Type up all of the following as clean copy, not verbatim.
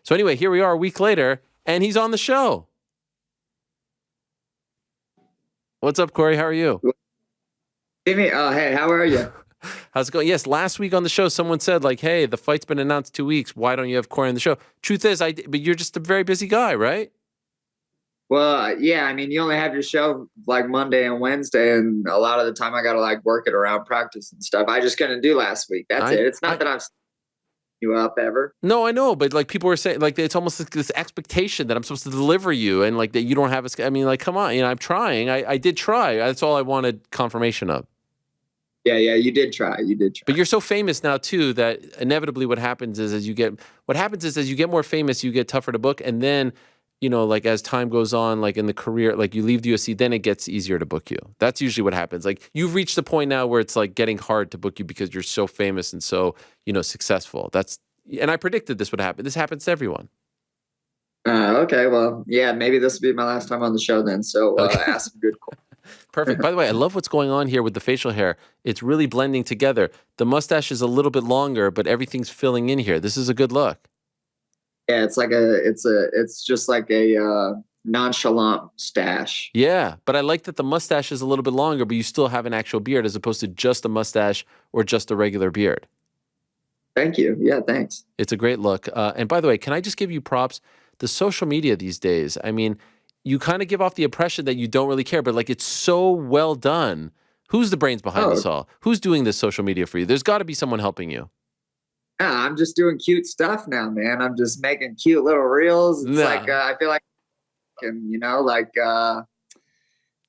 So anyway, here we are a week later, and he's on the show. What's up, Cory? How are you? Hey, how are you? How's it going? Yes, last week on the show, someone said, like, hey, the fight's been announced 2 weeks. Why don't you have Cory on the show? Truth is, but you're just a very busy guy, right? Well, yeah, I mean, you only have your show like Monday and Wednesday, and a lot of the time I got to like work it around practice and stuff. I just couldn't do last week. That's it. It's not that I'm you up ever. No, I know, but like people were saying, like it's almost like this expectation that I'm supposed to deliver you, and like that you don't have a. I mean, like, come on, I'm trying. I did try. That's all I wanted confirmation of. Yeah, you did try. But you're so famous now too that inevitably what happens is as you get more famous, you get tougher to book, and then like as time goes on, like in the career, like you leave the UFC, then it gets easier to book you. That's usually what happens. Like you've reached the point now where it's like getting hard to book you because you're so famous and so successful. And I predicted this would happen. This happens to everyone. Okay, well, yeah, maybe this will be my last time on the show then. So ask some good questions. Perfect. By the way, I love what's going on here with the facial hair. It's really blending together. The mustache is a little bit longer, but everything's filling in here. This is a good look. Yeah, it's just like a nonchalant stash. Yeah, but I like that the mustache is a little bit longer, but you still have an actual beard as opposed to just a mustache or just a regular beard. Thank you. Yeah, thanks. It's a great look. And by the way, can I just give you props? The social media these days, I mean, you kind of give off the impression that you don't really care, but like it's so well done. Who's the brains behind this all? Who's doing this social media for you? There's got to be someone helping you. Yeah, I'm just doing cute stuff now, man. I'm just making cute little reels. It's like I feel like, no,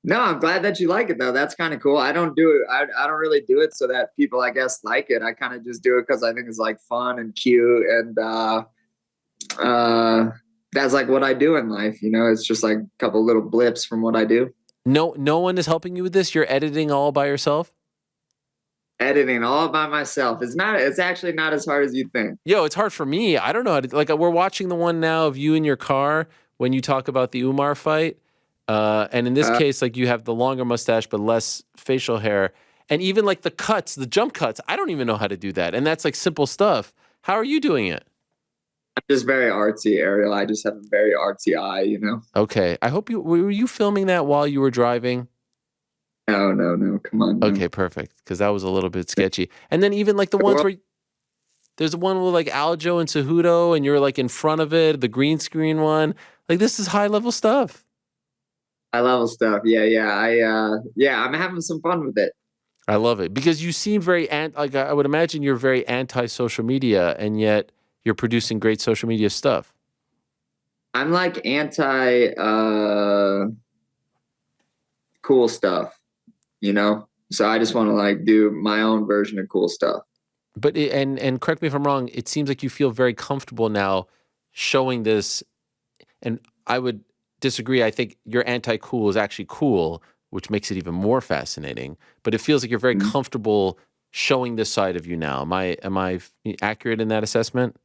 I'm glad that you like it though. That's kind of cool. I don't do it. I don't really do it so that people, I guess, like it. I kind of just do it because I think it's like fun and cute, and that's like what I do in life. It's just like a couple little blips from what I do. No one is helping you with this. You're editing all by yourself. Editing all by myself. It's actually not as hard as you think. Yo, it's hard for me. I don't know how to, like, we're watching the one now of you in your car when you talk about the Umar fight. And in this case, like you have the longer mustache, but less facial hair. And even like the cuts, the jump cuts, I don't even know how to do that. And that's like simple stuff. How are you doing it? I'm just very artsy, Ariel. I just have a very artsy eye, Okay. I hope were you filming that while you were driving? No. Come on. No. Okay, perfect. Because that was a little bit sketchy. And then even like the ones where there's one with like Aljo and Cejudo and you're like in front of it, the green screen one. Like this is high level stuff. High level stuff. Yeah. I'm having some fun with it. I love it because you seem very like I would imagine you're very anti social media, and yet you're producing great social media stuff. I'm like anti cool stuff. So I just want to like do my own version of cool stuff. But and correct me if I'm wrong, it seems like you feel very comfortable now showing this, and I would disagree. I think your anti-cool is actually cool, which makes it even more fascinating. But it feels like you're very comfortable showing this side of you now. Am I accurate in that assessment?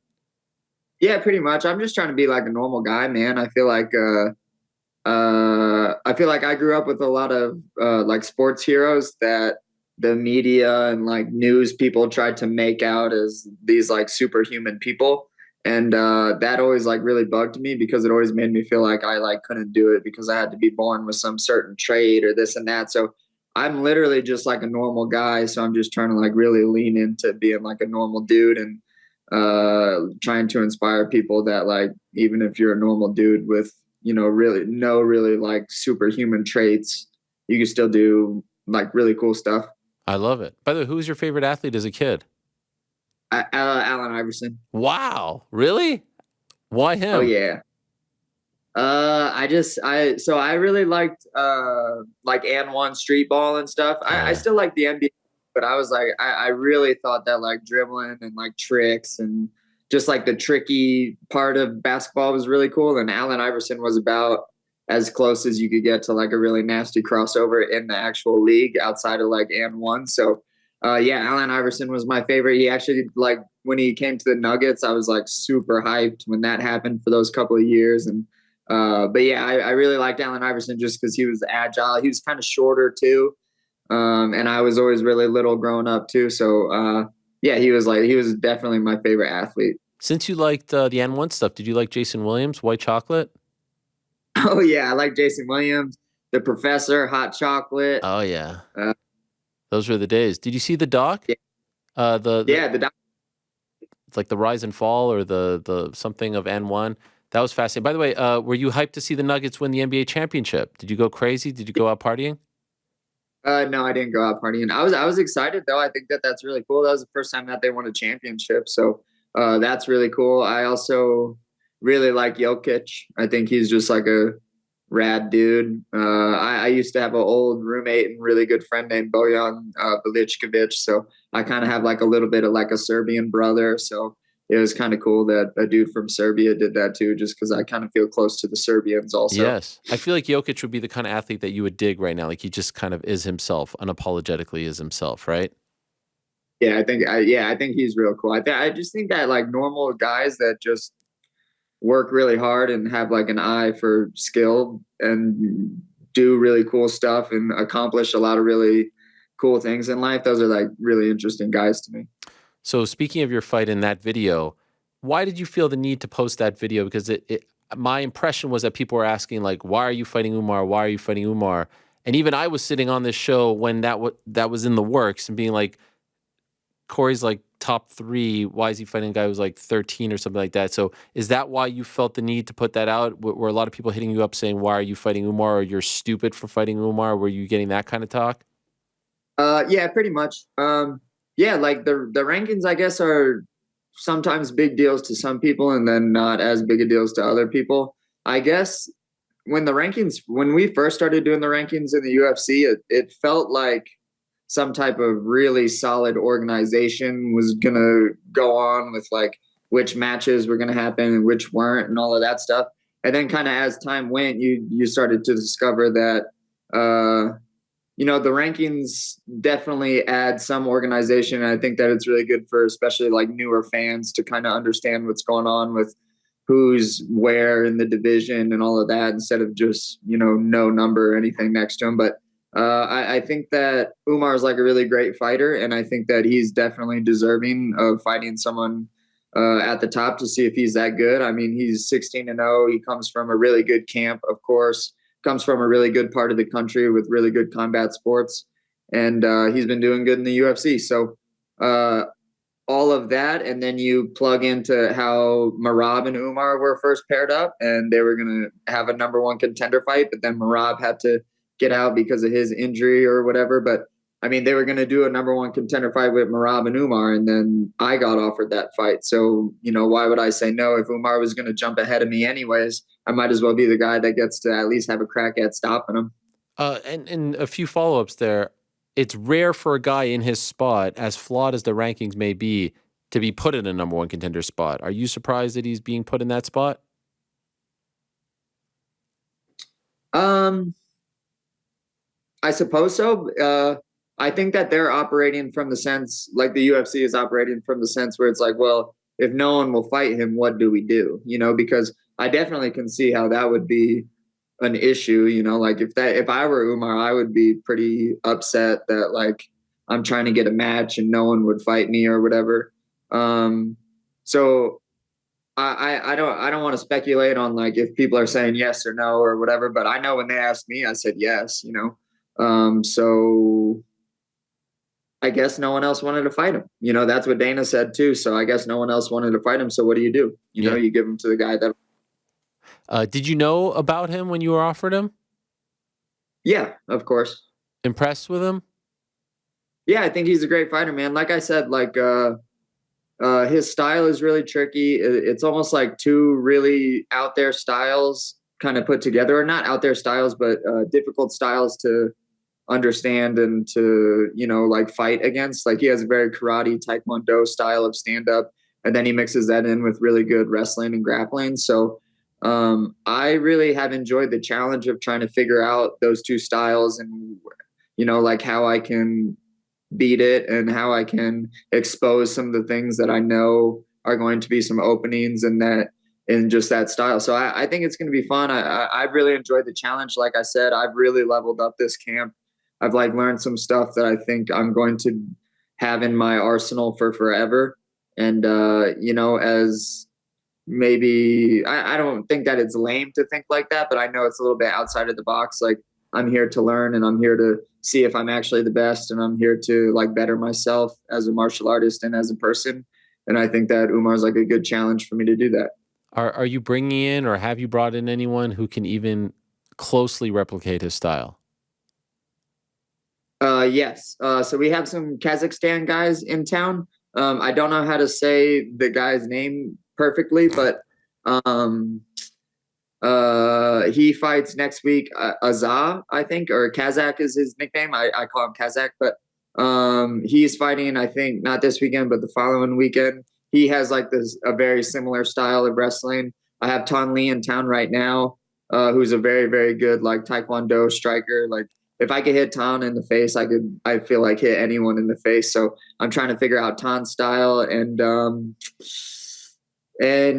Yeah, pretty much. I'm just trying to be like a normal guy, man. I feel like I grew up with a lot of like sports heroes that the media and like news people tried to make out as these like superhuman people. And that always like really bugged me because it always made me feel like I like couldn't do it because I had to be born with some certain trait or this and that. So I'm literally just like a normal guy. So I'm just trying to like really lean into being like a normal dude and trying to inspire people that like, even if you're a normal dude with, really like superhuman traits, you can still do like really cool stuff. I love it. By the way, who was your favorite athlete as a kid? Allen Iverson. Wow. Really? Why him? Oh yeah. I really liked like and one street ball and stuff. I still like the NBA, but I was like, I really thought that like dribbling and like tricks and just like the tricky part of basketball was really cool. And Allen Iverson was about as close as you could get to like a really nasty crossover in the actual league outside of like and one. So Allen Iverson was my favorite. He actually, like, when he came to the Nuggets, I was like super hyped when that happened for those couple of years. And I really liked Allen Iverson just because he was agile. He was kind of shorter too. And I was always really little growing up too. So he was definitely my favorite athlete. Since you liked the N1 stuff, did you like Jason Williams, White Chocolate? Oh yeah, I like Jason Williams, the Professor, Hot Chocolate. Oh yeah, Uh, those were the days. Did you see the doc? yeah, The yeah, it's like the rise and fall or the something of N1. That was fascinating. By the way, were you hyped to see the Nuggets win the NBA championship? Did you go crazy? Did you go out partying? no, I didn't go out partying. I was excited though. I think that that's really cool. That was the first time that they won a championship, so that's really cool. I also really like Jokic. I think he's just like a rad dude. I used to have an old roommate and really good friend named Bojan Veličković, so I kind of have like a little bit of like a Serbian brother. So it was kind of cool that a dude from Serbia did that too, just because I kind of feel close to the Serbians also. Yes. I feel like Jokic would be the kind of athlete that you would dig right now. Like he just kind of is himself, unapologetically is himself, right? Yeah, I think he's real cool. I just think that like normal guys that just work really hard and have like an eye for skill and do really cool stuff and accomplish a lot of really cool things in life. Those are like really interesting guys to me. So speaking of your fight in that video, why did you feel the need to post that video? Because my impression was that people were asking like, why are you fighting Umar? Why are you fighting Umar? And even I was sitting on this show when that was in the works and being like, Corey's like top 3. Why is he fighting a guy who's like 13 or something like that? So is that why you felt the need to put that out? Were a lot of people hitting you up saying, why are you fighting Umar? Or you're stupid for fighting Umar? Were you getting that kind of talk? Yeah, pretty much. Yeah, like the rankings, I guess, are sometimes big deals to some people and then not as big a deals to other people. I guess when we first started doing the rankings in the UFC, it felt like some type of really solid organization was gonna go on with like which matches were gonna happen and which weren't and all of that stuff. And then kind of as time went, you started to discover that the rankings definitely add some organization. And I think that it's really good for especially like newer fans to kind of understand what's going on with who's where in the division and all of that instead of just, no number or anything next to him. But I think that Umar is like a really great fighter. And I think that he's definitely deserving of fighting someone at the top to see if he's that good. I mean, he's 16-0. He comes from a really good camp, of course, comes from a really good part of the country with really good combat sports. And he's been doing good in the UFC. So all of that. And then you plug into how Marab and Umar were first paired up and they were going to have a number 1 contender fight. But then Marab had to get out because of his injury or whatever. But I mean, they were going to do a number 1 contender fight with Marab and Umar, and then I got offered that fight. So, why would I say no? If Umar was going to jump ahead of me anyways, I might as well be the guy that gets to at least have a crack at stopping him. And a few follow-ups there. It's rare for a guy in his spot, as flawed as the rankings may be, to be put in a number 1 contender spot. Are you surprised that he's being put in that spot? I suppose so. I think that they're operating from the sense, like the UFC is operating from the sense where it's like, well, if no one will fight him, what do we do? Because I definitely can see how that would be an issue. Like if I were Umar, I would be pretty upset that like I'm trying to get a match and no one would fight me or whatever. So I don't want to speculate on like if people are saying yes or no or whatever, but I know when they asked me, I said yes. So I guess no one else wanted to fight him. That's what Dana said too. So I guess no one else wanted to fight him. So what do? Yeah. You give him to the guy that. Did you know about him when you were offered him? Yeah, of course. Impressed with him? Yeah, I think he's a great fighter, man. Like I said, like his style is really tricky. It's almost like 2 really out there styles kind of put together, or not out there styles, but difficult styles to understand and to, like fight against. Like he has a very karate taekwondo style of stand up, and then he mixes that in with really good wrestling and grappling. So I really have enjoyed the challenge of trying to figure out those 2 styles and, like how I can beat it and how I can expose some of the things that I know are going to be some openings in just that style. So I think it's going to be fun. I've really enjoyed the challenge. Like I said, I've really leveled up this camp. I've like learned some stuff that I think I'm going to have in my arsenal for forever. And as maybe I don't think that it's lame to think like that, but I know it's a little bit outside of the box. Like I'm here to learn and I'm here to see if I'm actually the best and I'm here to like better myself as a martial artist and as a person. And I think that Umar's like a good challenge for me to do that. Are you bringing in or have you brought in anyone who can even closely replicate his style? Yes. So we have some Kazakhstan guys in town. I don't know how to say the guy's name perfectly, but um, he fights next week. Azah, I think, or Kazakh is his nickname. I call him Kazakh, but he's fighting. I think not this weekend, but the following weekend. He has like this a very similar style of wrestling. I have Ton Lee in town right now, who's a very very good like Taekwondo striker. Like if I could hit Tan in the face, I could. I feel like hit anyone in the face. So I'm trying to figure out Tan's style and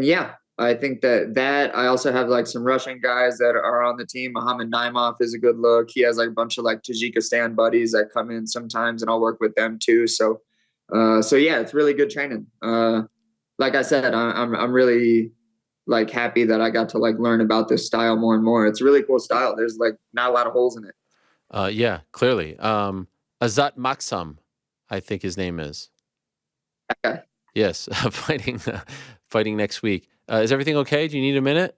yeah, I think that I also have like some Russian guys that are on the team. Mohammed Naimov is a good look. He has like a bunch of like Tajikistan buddies that come in sometimes, and I'll work with them too. So yeah, it's really good training. Like I said, I'm really like happy that I got to like learn about this style more and more. It's a really cool style. There's like not a lot of holes in it. Yeah, clearly. Azat Maksam, I think his name is. Okay. Yes, fighting next week. Is everything okay? Do you need a minute?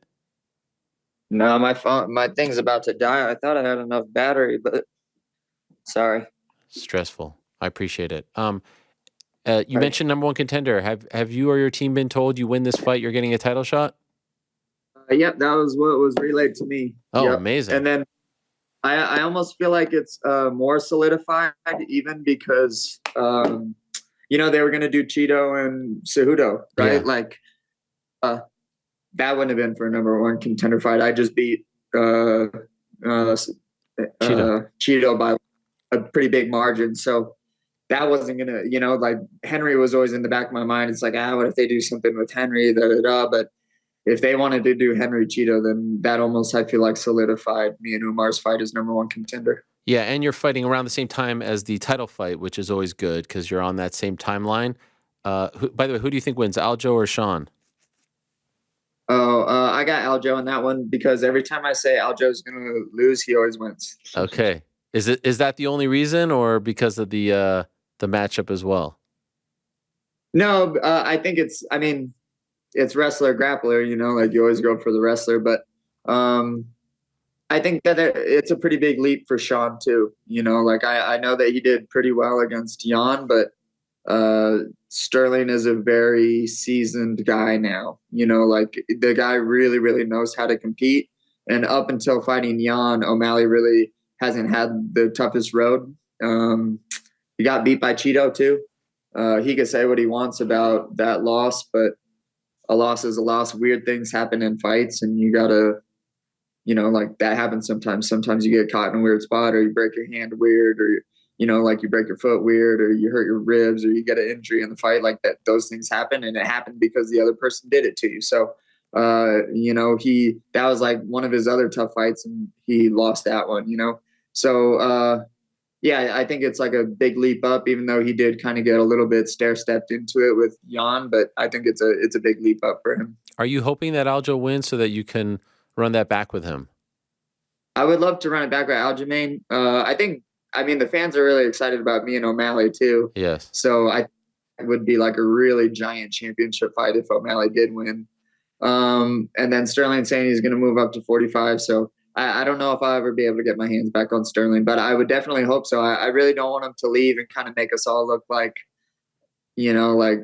No, my thing's about to die. I thought I had enough battery, but sorry. Stressful. I appreciate it. You Right. mentioned number one contender. Have you or your team been told you win this fight, you're getting a title shot? Yep, that was what was relayed to me. Oh, Yep. And amazing. then I almost feel like it's more solidified even because they were gonna do Cheeto and Cejudo, right? Yeah, Like uh that wouldn't have been for a number one contender fight. I just beat uh uh, Cheetah. Cheeto by a pretty big margin. So that wasn't gonna, like Henry was always in the back of my mind. It's like, what if they do something with Henry, da da da. But if they wanted to do Henry Cheeto, then that almost I feel like solidified me and Umar's fight as number one contender. Yeah, and you're fighting around the same time as the title fight, which is always good because you're on that same timeline. By the way, who do you think wins, Aljo or Sean? Oh, I got Aljo in that one because every time I say Aljo's gonna lose, he always wins. Okay. Is that the only reason, or because of the matchup as well? No, I think it's wrestler grappler. Like you always go for the wrestler, but um, I think that it's a pretty big leap for Sean too. Like I know that he did pretty well against Jan, but Sterling is a very seasoned guy now. Like the guy really, really knows how to compete. And up until fighting Jan, O'Malley really hasn't had the toughest road. He got beat by Cheeto too. He could say what he wants about that loss, but a loss is a loss. Weird things happen in fights, and you gotta, like that happens sometimes. Sometimes you get caught in a weird spot, or you break your hand weird, or like you break your foot weird, or you hurt your ribs, or you get an injury in the fight. Like that, those things happen, and it happened because the other person did it to you. So, he that was like one of his other tough fights, and he lost that one. So yeah, I think it's like a big leap up, even though he did kind of get a little bit stair stepped into it with Jan. But I think it's a big leap up for him. Are you hoping that Aljo wins so that you can run that back with him? I would love to run it back with Aljamain. The fans are really excited about me and O'Malley too. Yes. So I it would be like a really giant championship fight if O'Malley did win. And then Sterling saying he's going to move up to 45. So I don't know if I'll ever be able to get my hands back on Sterling, but I would definitely hope so. I really don't want him to leave and kind of make us all look like, like,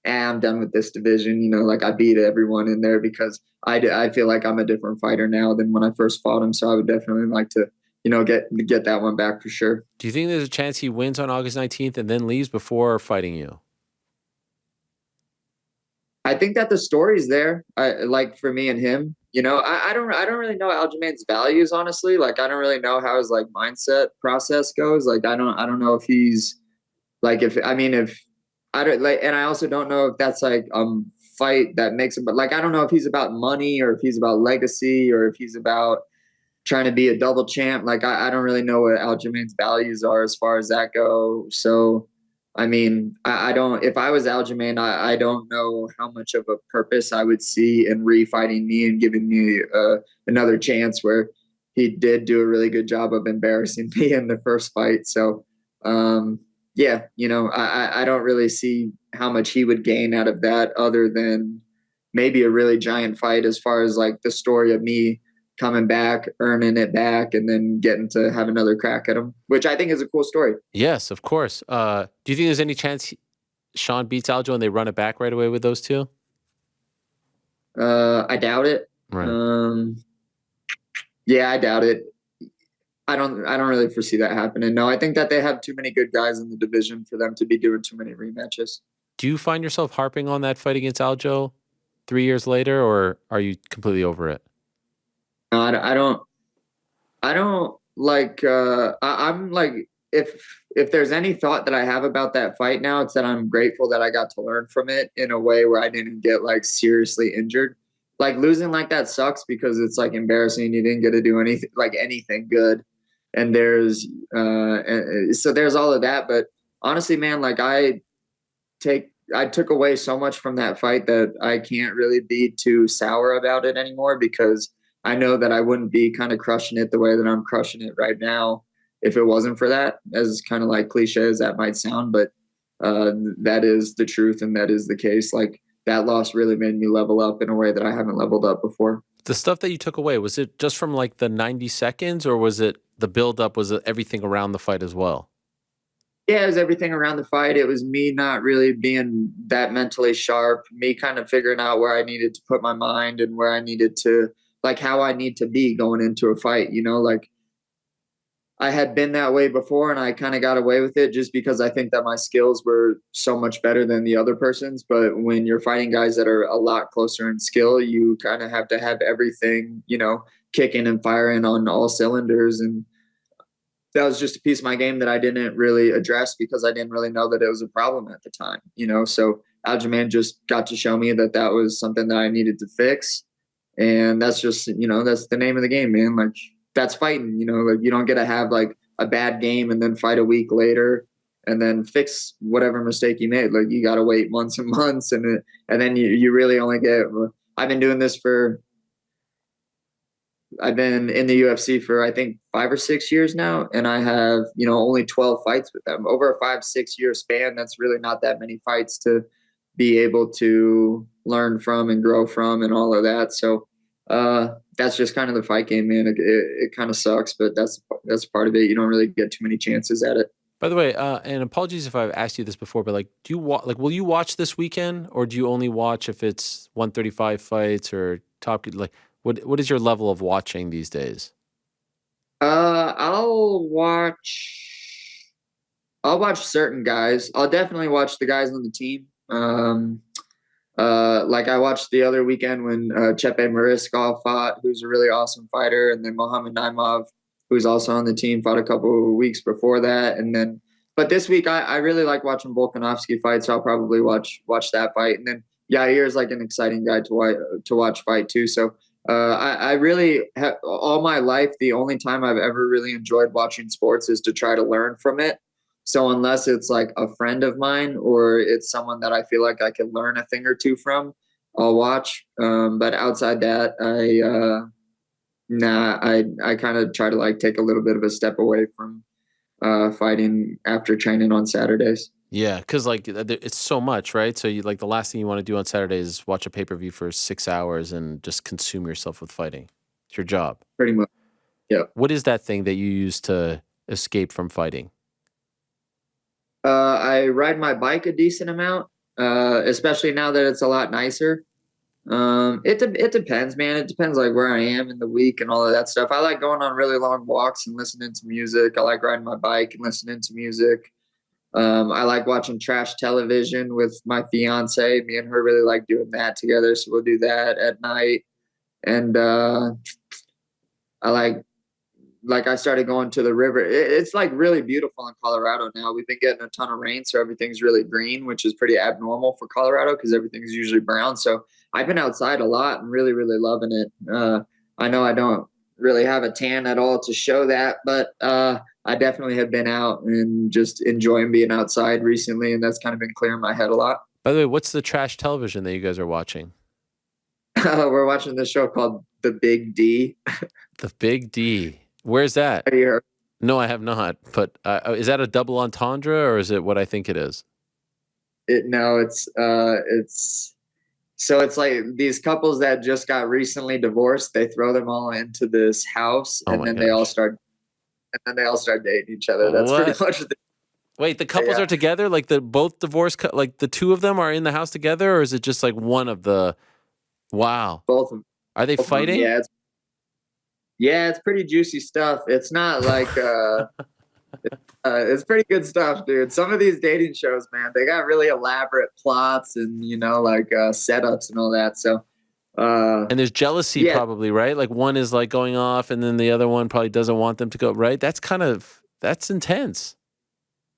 I'm done with this division. Like I beat everyone in there because I feel like I'm a different fighter now than when I first fought him. So I would definitely like to, get that one back for sure. Do you think there's a chance he wins on August 19th and then leaves before fighting you? I think that the story's there. Like for me and him, I don't really know Aljamain's values, honestly. Like I don't really know how his like mindset process goes. Like I don't know if he's like, if I don't like, and I also don't know if that's like fight that makes him, but like I don't know if he's about money or if he's about legacy or if he's about trying to be a double champ. Like I don't really know what Aljamain's values are as far as that go. So I mean, I don't. If I was Aljamain, I don't know how much of a purpose I would see in refighting me and giving me another chance. Where he did do a really good job of embarrassing me in the first fight. So, yeah, I don't really see how much he would gain out of that, other than maybe a really giant fight, as far as like the story of me coming back, earning it back, and then getting to have another crack at him, which I think is a cool story. Yes, of course. Do you think there's any chance Sean beats Aljo and they run it back right away with those two? I doubt it. Right. Um, yeah, I doubt it. I don't really foresee that happening. No, I think that they have too many good guys in the division for them to be doing too many rematches. Do you find yourself harping on that fight against Aljo 3 years later, or are you completely over it? No, I don't like, I'm like, if there's any thought that I have about that fight now, it's that I'm grateful that I got to learn from it in a way where I didn't get like seriously injured. Like losing like that sucks because it's like embarrassing. You didn't get to do anything good. And so there's all of that. But honestly, man, like I took away so much from that fight that I can't really be too sour about it anymore, because I know that I wouldn't be kind of crushing it the way that I'm crushing it right now if it wasn't for that. As kind of like cliche as that might sound, but that is the truth and that is the case. Like that loss really made me level up in a way that I haven't leveled up before. The stuff that you took away, was it just from like the 90 seconds, or was it the build up? Was it everything around the fight as well? Yeah, it was everything around the fight. It was me not really being that mentally sharp, me kind of figuring out where I needed to put my mind and where I needed to, like, how I need to be going into a fight. Like I had been that way before and I kind of got away with it just because I think that my skills were so much better than the other person's. But when you're fighting guys that are a lot closer in skill, you kind of have to have everything, kicking and firing on all cylinders. And that was just a piece of my game that I didn't really address because I didn't really know that it was a problem at the time. So Aljamain just got to show me that that was something that I needed to fix. And that's just, that's the name of the game, man. Like that's fighting, like you don't get to have like a bad game and then fight a week later and then fix whatever mistake you made. Like you got to wait months and months. And then you really only get, I've been doing this I've been in the UFC for I think 5 or 6 years now, and I have only 12 fights with them over a 5-6 year span. That's really not that many fights to be able to learn from and grow from and all of that. So that's just kind of the fight game, man. It kind of sucks, but that's part of it. You don't really get too many chances at it. By the way, and apologies if I've asked you this before, but like, will you watch this weekend, or do you only watch if it's 135 fights or top? Like, what is your level of watching these days? I'll watch. I'll watch certain guys. I'll definitely watch the guys on the team. Like I watched the other weekend when Chepe Mariscal fought, who's a really awesome fighter, and then Mohamed Naimov, who's also on the team, fought a couple of weeks before that, and then. But this week, I really like watching Volkanovski fight, so I'll probably watch that fight, and then Yair is like an exciting guy to watch fight too. So I really all my life, the only time I've ever really enjoyed watching sports is to try to learn from it. So unless it's like a friend of mine or it's someone that I feel like I can learn a thing or two from, I'll watch. But outside that, I kind of try to like take a little bit of a step away from fighting after training on Saturdays. Yeah, because like it's so much, right? So you like the last thing you want to do on Saturdays is watch a pay per view for 6 hours and just consume yourself with fighting. It's your job. Pretty much. Yeah. What is that thing that you use to escape from fighting? I ride my bike a decent amount, especially now that it's a lot nicer. It depends, man. It depends like where I am in the week and all of that stuff. I like going on really long walks and listening to music. I like riding my bike and listening to music. I like watching trash television with my fiance. Me and her really like doing that together, so we'll do that at night. And I like I started going to the river. It's like really beautiful in Colorado now. We've been getting a ton of rain, so everything's really green, which is pretty abnormal for Colorado because everything's usually brown. So I've been outside a lot and really, really loving it. I know I don't really have a tan at all to show that, but I definitely have been out and just enjoying being outside recently, and that's kind of been clearing my head a lot. By the way, what's the trash television that you guys are watching? We're watching this show called The Big D. The Big D. Where's that? Have you heard? No, I have not. But is that a double entendre or is it what I think it is? No, it's so it's like these couples that just got recently divorced. They throw them all into this house, Oh and my then gosh. they all start dating each other. That's pretty What? much the Wait, the couples yeah. are together? Like the both divorced, like the two of them are in the house together, or is it just like one of the? Wow. Both of Are they them. fighting? Yeah, it's pretty juicy stuff. It's not like it's pretty good stuff, dude. Some of these dating shows, man, they got really elaborate plots and like setups and all that. So And there's jealousy yeah, probably, right? Like one is like going off and then the other one probably doesn't want them to go, right? That's intense.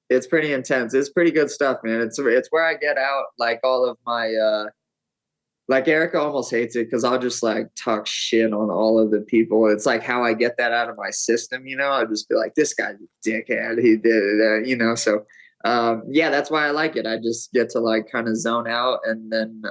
it's pretty intense. It's pretty good stuff, man. It's where I get out like all of my like Erica almost hates it because I'll just like talk shit on all of the people. It's like how I get that out of my system, I'll just be like, this guy's a dickhead. He did it, So yeah, that's why I like it. I just get to like kind of zone out, and then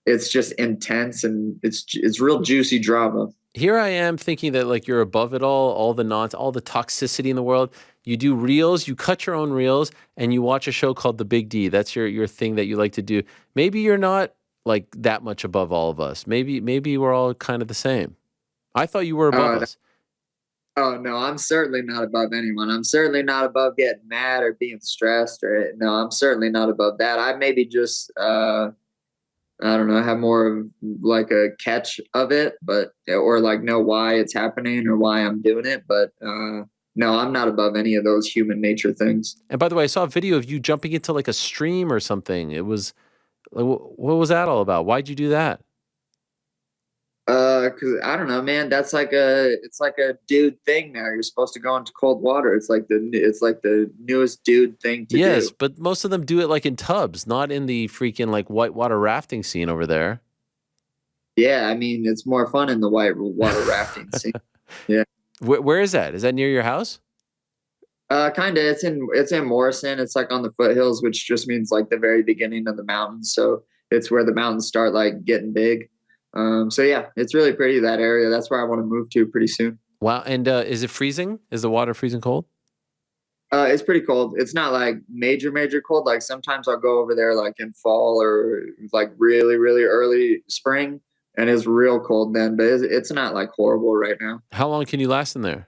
it's just intense, and it's real juicy drama. Here I am thinking that like you're above it all the all the toxicity in the world. You do reels, you cut your own reels, and you watch a show called The Big D. That's your thing that you like to do. Maybe you're not like that much above all of us. Maybe we're all kind of the same. I thought you were above us. Oh no, I'm certainly not above anyone. I'm certainly not above getting mad or being stressed or no, I'm certainly not above that. I maybe just I don't know, have more of like a catch of it, but or like know why it's happening or why I'm doing it. But no, I'm not above any of those human nature things. And by the way, I saw a video of you jumping into like a stream or something. It was like, what was that all about? Why'd you do that? Cause I don't know, man. It's like a dude thing now. You're supposed to go into cold water. It's like the newest dude thing to Yes, do. but most of them do it like in tubs, not in the freaking like whitewater rafting scene over there. Yeah, I mean, it's more fun in the white water rafting scene. Yeah. Where is that? Is that near your house? Kind of. It's in Morrison. It's like on the foothills, which just means like the very beginning of the mountains. So it's where the mountains start like getting big. So yeah, it's really pretty, that area. That's where I want to move to pretty soon. Wow. And is it freezing? Is the water freezing cold? It's pretty cold. It's not like major cold. Like sometimes I'll go over there like in fall or like really, really early spring, and it's real cold then, but it's not like horrible right now. How long can you last in there?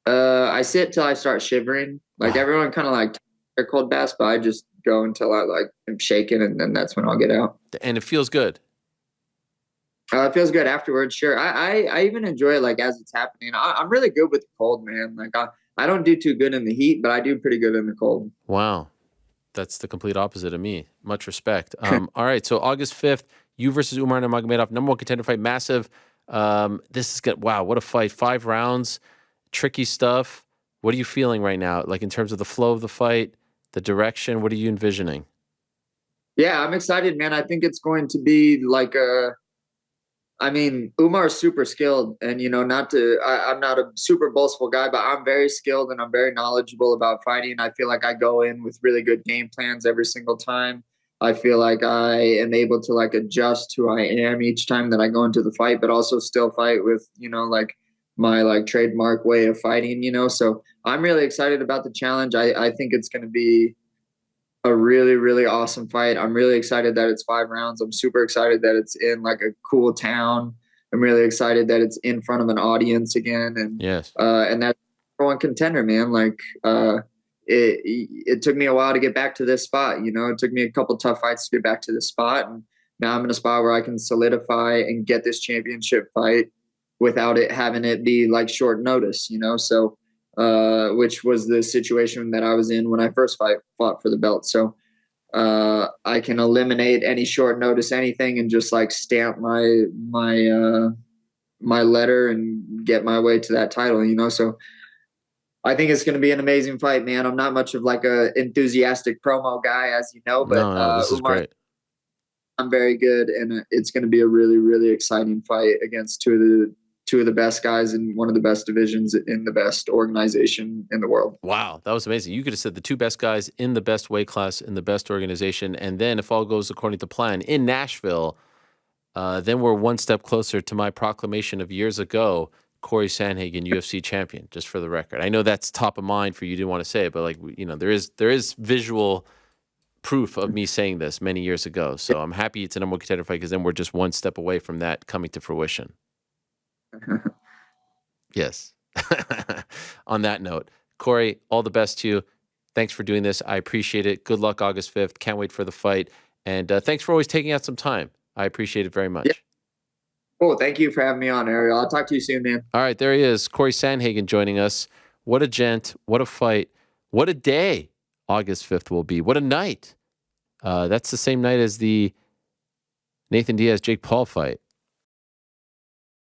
I sit till I start shivering. Like Wow. everyone kind of like their cold baths, but I just go until I like am shaking, and then that's when I'll get out. And it feels good. It feels good afterwards. Sure. I even enjoy it like as it's happening. I'm really good with the cold, man. Like I don't do too good in the heat, but I do pretty good in the cold. Wow. That's the complete opposite of me. Much respect. All right. So August 5th, you versus Umar Nurmagomedov, number one contender fight, massive. This is good. Wow. What a fight. 5 rounds, tricky stuff. What are you feeling right now? Like in terms of the flow of the fight, the direction, what are you envisioning? Yeah, I'm excited, man. I think it's going to be like I mean, Umar's super skilled, and I'm not a super boastful guy, but I'm very skilled and I'm very knowledgeable about fighting. I feel like I go in with really good game plans every single time. I feel like I am able to like adjust who I am each time that I go into the fight, but also still fight with, like my like trademark way of fighting. So I'm really excited about the challenge. I think it's going to be a really, really awesome fight. I'm really excited that it's 5 rounds. I'm super excited that it's in like a cool town. I'm really excited that it's in front of an audience again, Yes. and that's number one contender, man. Like it took me a while to get back to this spot. It took me a couple tough fights to get back to this spot, and now I'm in a spot where I can solidify and get this championship fight without it having it be like short notice. So which was the situation that I was in when I first fought for the belt. So I can eliminate any short notice anything and just like stamp my letter and get my way to that title. So I think it's going to be an amazing fight, man. I'm not much of like a enthusiastic promo guy, as you know, but No, this is Umar, great. I'm very good, and it's going to be a really, really exciting fight against two of the two of the best guys in one of the best divisions in the best organization in the world. Wow, that was amazing. You could have said the two best guys in the best weight class in the best organization, and then if all goes according to plan in Nashville, then we're one step closer to my proclamation of years ago, Cory Sandhagen, UFC champion. Just for the record, I know that's top of mind for you. You didn't want to say it, but like there is visual proof of me saying this many years ago. So I'm happy it's a number one contender fight because then we're just one step away from that coming to fruition. Yes. On that note, Cory, all the best to you. Thanks for doing this. I appreciate it. Good luck August 5th. Can't wait for the fight. And thanks for always taking out some time. I appreciate it very much. Yeah. Cool. Thank you for having me on, Ariel. I'll talk to you soon, man. All right, there he is. Cory Sandhagen joining us. What a gent. What a fight. What a day August 5th will be. What a night. That's the same night as the Nathan Diaz-Jake Paul fight.